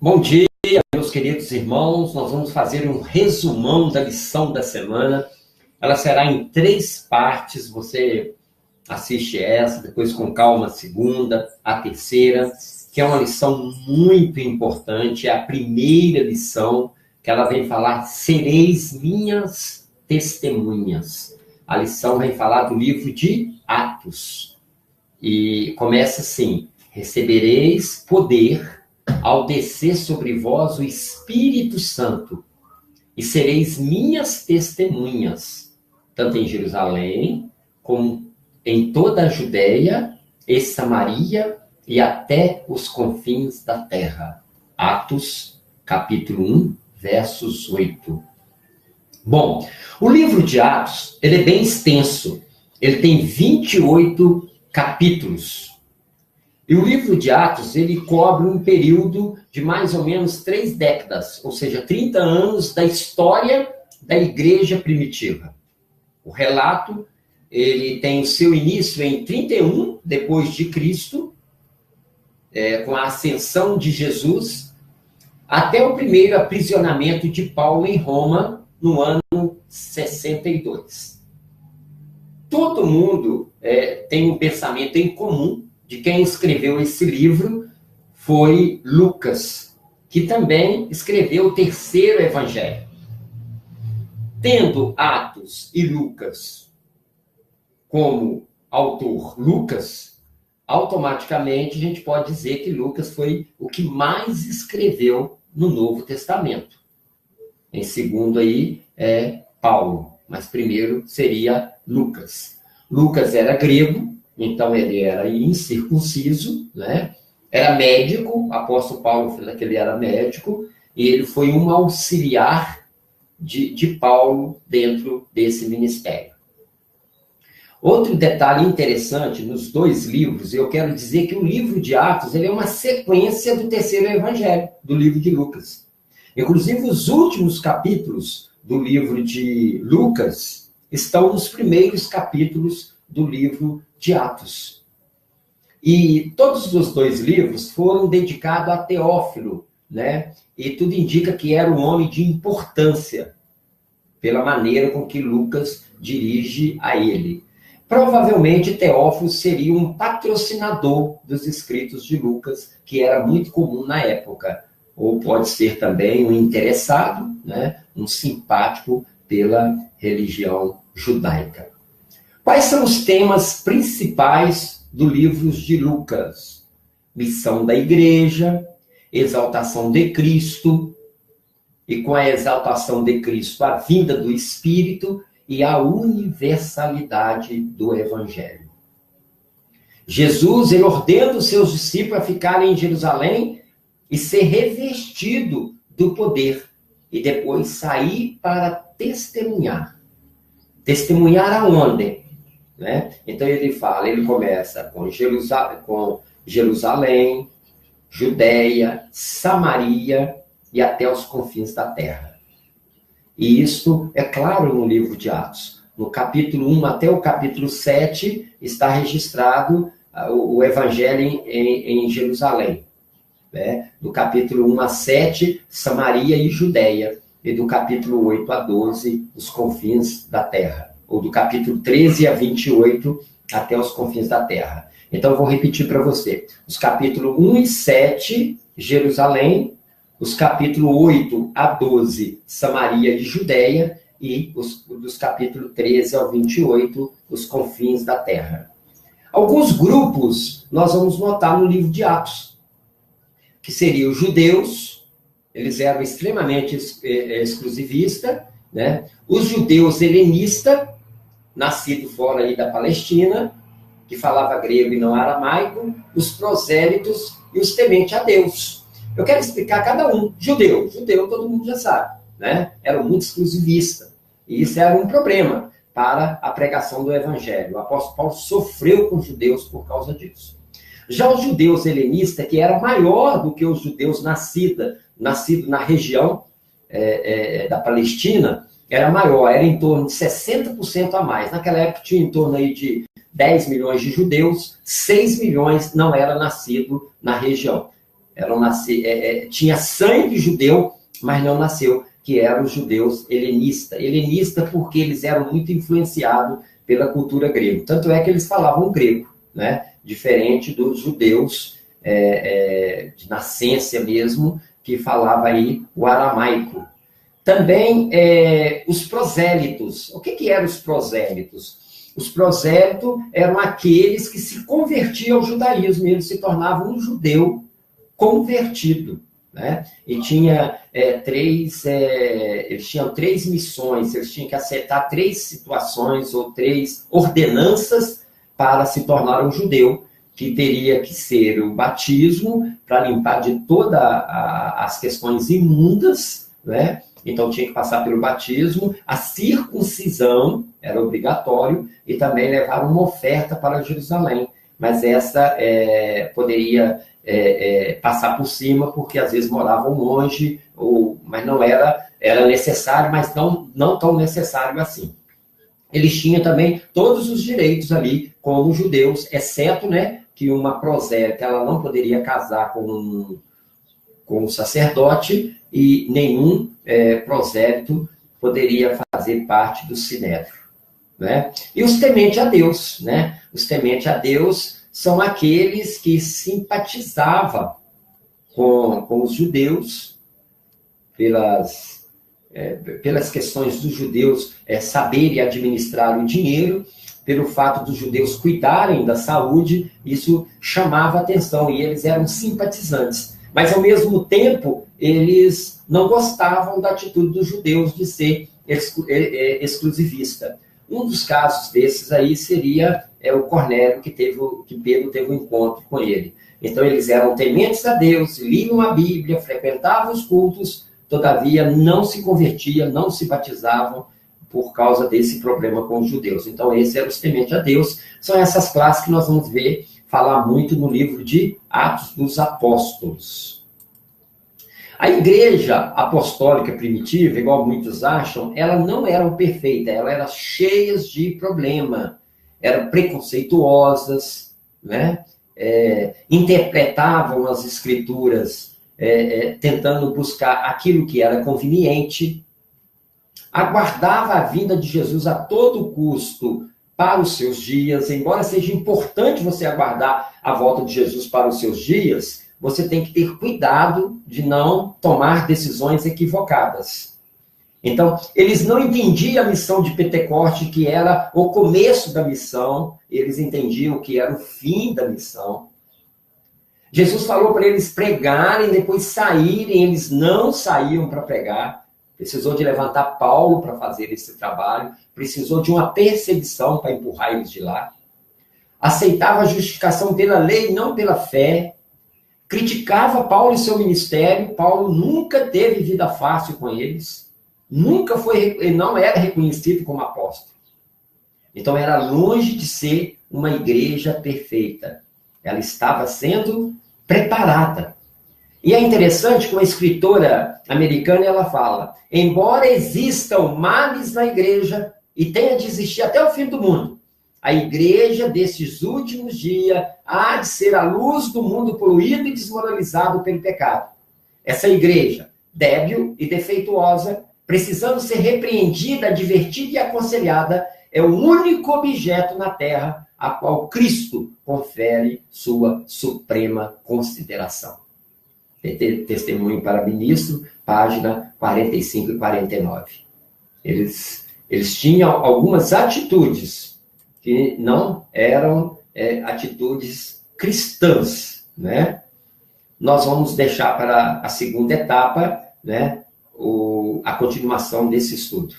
Bom dia, meus queridos irmãos. Nós vamos fazer um resumão da lição da semana. Ela será em 3 partes. Você assiste essa, depois com calma a segunda, a terceira, que é uma lição muito importante. É a primeira lição que ela vem falar: sereis minhas testemunhas. A lição vem falar do livro de Atos. E começa assim: recebereis poder ao descer sobre vós o Espírito Santo, e sereis minhas testemunhas, tanto em Jerusalém, como em toda a Judéia e Samaria, e até os confins da terra. Atos, capítulo 1, versos 8. Bom, o livro de Atos, ele é bem extenso. Ele tem 28 capítulos. E o livro de Atos, ele cobre um período de mais ou menos 3 décadas, ou seja, 30 anos da história da igreja primitiva. O relato, ele tem o seu início em 31 depois de Cristo, com a ascensão de Jesus, até o primeiro aprisionamento de Paulo em Roma, no ano 62. Todo mundo tem um pensamento em comum de quem escreveu esse livro foi Lucas, que também escreveu o 3º evangelho. Tendo Atos e Lucas como autor Lucas, automaticamente a gente pode dizer que Lucas foi o que mais escreveu no Novo Testamento. Em segundo aí é Paulo, mas primeiro seria Lucas. Lucas era grego, então ele era incircunciso, né? Era médico, o apóstolo Paulo falou que ele era médico, e ele foi um auxiliar de Paulo dentro desse ministério. Outro detalhe interessante nos 2 livros, eu quero dizer que o livro de Atos ele é uma sequência do 3º evangelho, do livro de Lucas. Inclusive, os últimos capítulos do livro de Lucas estão nos primeiros capítulos do livro de Atos. E todos os 2 livros foram dedicados a Teófilo, né? E tudo indica que era um homem de importância, pela maneira com que Lucas dirige a ele. Provavelmente Teófilo seria um patrocinador dos escritos de Lucas, que era muito comum na época. Ou pode ser também um interessado, né? Um simpático pela religião judaica. Quais são os temas principais do livro de Lucas? Missão da igreja, exaltação de Cristo, e com a exaltação de Cristo, a vinda do Espírito e a universalidade do Evangelho. Jesus, ele ordena os seus discípulos a ficarem em Jerusalém e ser revestido do poder, e depois sair para testemunhar. Testemunhar aonde? Né? Então ele começa com Jerusalém, Judéia, Samaria e até os confins da terra. E isso é claro no livro de Atos. No capítulo 1 até o capítulo 7 está registrado o evangelho em Jerusalém. Né? Do capítulo 1 a 7, Samaria e Judéia. E do capítulo 8 a 12, os confins da terra. Ou do capítulo 13 a 28, até os confins da terra. Então, eu vou repetir para você. Os capítulos 1 e 7, Jerusalém. Os capítulos 8 a 12, Samaria e Judéia. E dos capítulos 13 ao 28, os confins da terra. Alguns grupos nós vamos notar no livro de Atos, que seriam os judeus. Eles eram extremamente exclusivistas, né? Os judeus helenistas, nascidos fora aí da Palestina, que falava grego e não aramaico, os prosélitos e os tementes a Deus. Eu quero explicar cada um. Judeu todo mundo já sabe, né? Eram muito exclusivistas. E isso era um problema para a pregação do evangelho. O apóstolo Paulo sofreu com os judeus por causa disso. Já os judeus helenistas, que era maior do que os judeus nascidos na região da Palestina, era maior, era em torno de 60% a mais. Naquela época tinha em torno aí de 10 milhões de judeus, 6 milhões não eram nascidos na região. Tinha sangue judeu, mas não nasceu, que eram os judeus helenistas. Helenista porque eles eram muito influenciados pela cultura grega. Tanto é que eles falavam grego, né? Diferente dos judeus de nascença mesmo, que falava aí o aramaico. Também os prosélitos. O que eram os prosélitos? Os prosélitos eram aqueles que se convertiam ao judaísmo, e eles se tornavam um judeu convertido, né? E tinha eles tinham 3 missões, eles tinham que aceitar 3 situações ou 3 ordenanças para se tornar um judeu, que teria que ser o batismo para limpar de todas as questões imundas, né? Então tinha que passar pelo batismo, a circuncisão era obrigatório e também levar uma oferta para Jerusalém. Mas essa poderia passar por cima, porque às vezes moravam longe, mas não era necessário, mas não tão necessário assim. Eles tinham também todos os direitos ali, como judeus, exceto, né, que uma prosélita ela não poderia casar com um sacerdote e nenhum prosélito poderia fazer parte do sinédrio, né? E os tementes a Deus, né? Os tementes a Deus são aqueles que simpatizavam com os judeus pelas questões dos judeus saberem administrar o dinheiro, pelo fato dos judeus cuidarem da saúde, isso chamava atenção e eles eram simpatizantes. Mas, ao mesmo tempo, eles não gostavam da atitude dos judeus de ser exclusivista. Um dos casos desses aí seria o Cornélio, que Pedro teve um encontro com ele. Então, eles eram tementes a Deus, liam a Bíblia, frequentavam os cultos, todavia não se convertiam, não se batizavam por causa desse problema com os judeus. Então, esses eram os tementes a Deus. São essas classes que nós vamos falar muito no livro de Atos dos Apóstolos. A igreja apostólica primitiva, igual muitos acham, ela não era perfeita, ela era cheia de problema, eram preconceituosas, né? Interpretavam as escrituras tentando buscar aquilo que era conveniente, aguardava a vinda de Jesus a todo custo para os seus dias. Embora seja importante você aguardar a volta de Jesus para os seus dias, você tem que ter cuidado de não tomar decisões equivocadas. Então, eles não entendiam a missão de Pentecoste, que era o começo da missão, eles entendiam que era o fim da missão. Jesus falou para eles pregarem, depois saírem, eles não saíam para pregar. Precisou de levantar Paulo para fazer esse trabalho, precisou de uma perseguição para empurrar eles de lá. Aceitava a justificação pela lei, não pela fé. Criticava Paulo e seu ministério. Paulo nunca teve vida fácil com eles. Ele não era reconhecido como apóstolo. Então era longe de ser uma igreja perfeita. Ela estava sendo preparada. E é interessante que uma escritora americana, ela fala, embora existam males na igreja e tenha de existir até o fim do mundo, a igreja desses últimos dias há de ser a luz do mundo poluído e desmoralizado pelo pecado. Essa igreja, débil e defeituosa, precisando ser repreendida, advertida e aconselhada, é o único objeto na terra a qual Cristo confere sua suprema consideração. Testemunho para Ministro, página 45 e 49. Eles tinham algumas atitudes que não eram atitudes cristãs, né? Nós vamos deixar para a segunda etapa, né, a continuação desse estudo.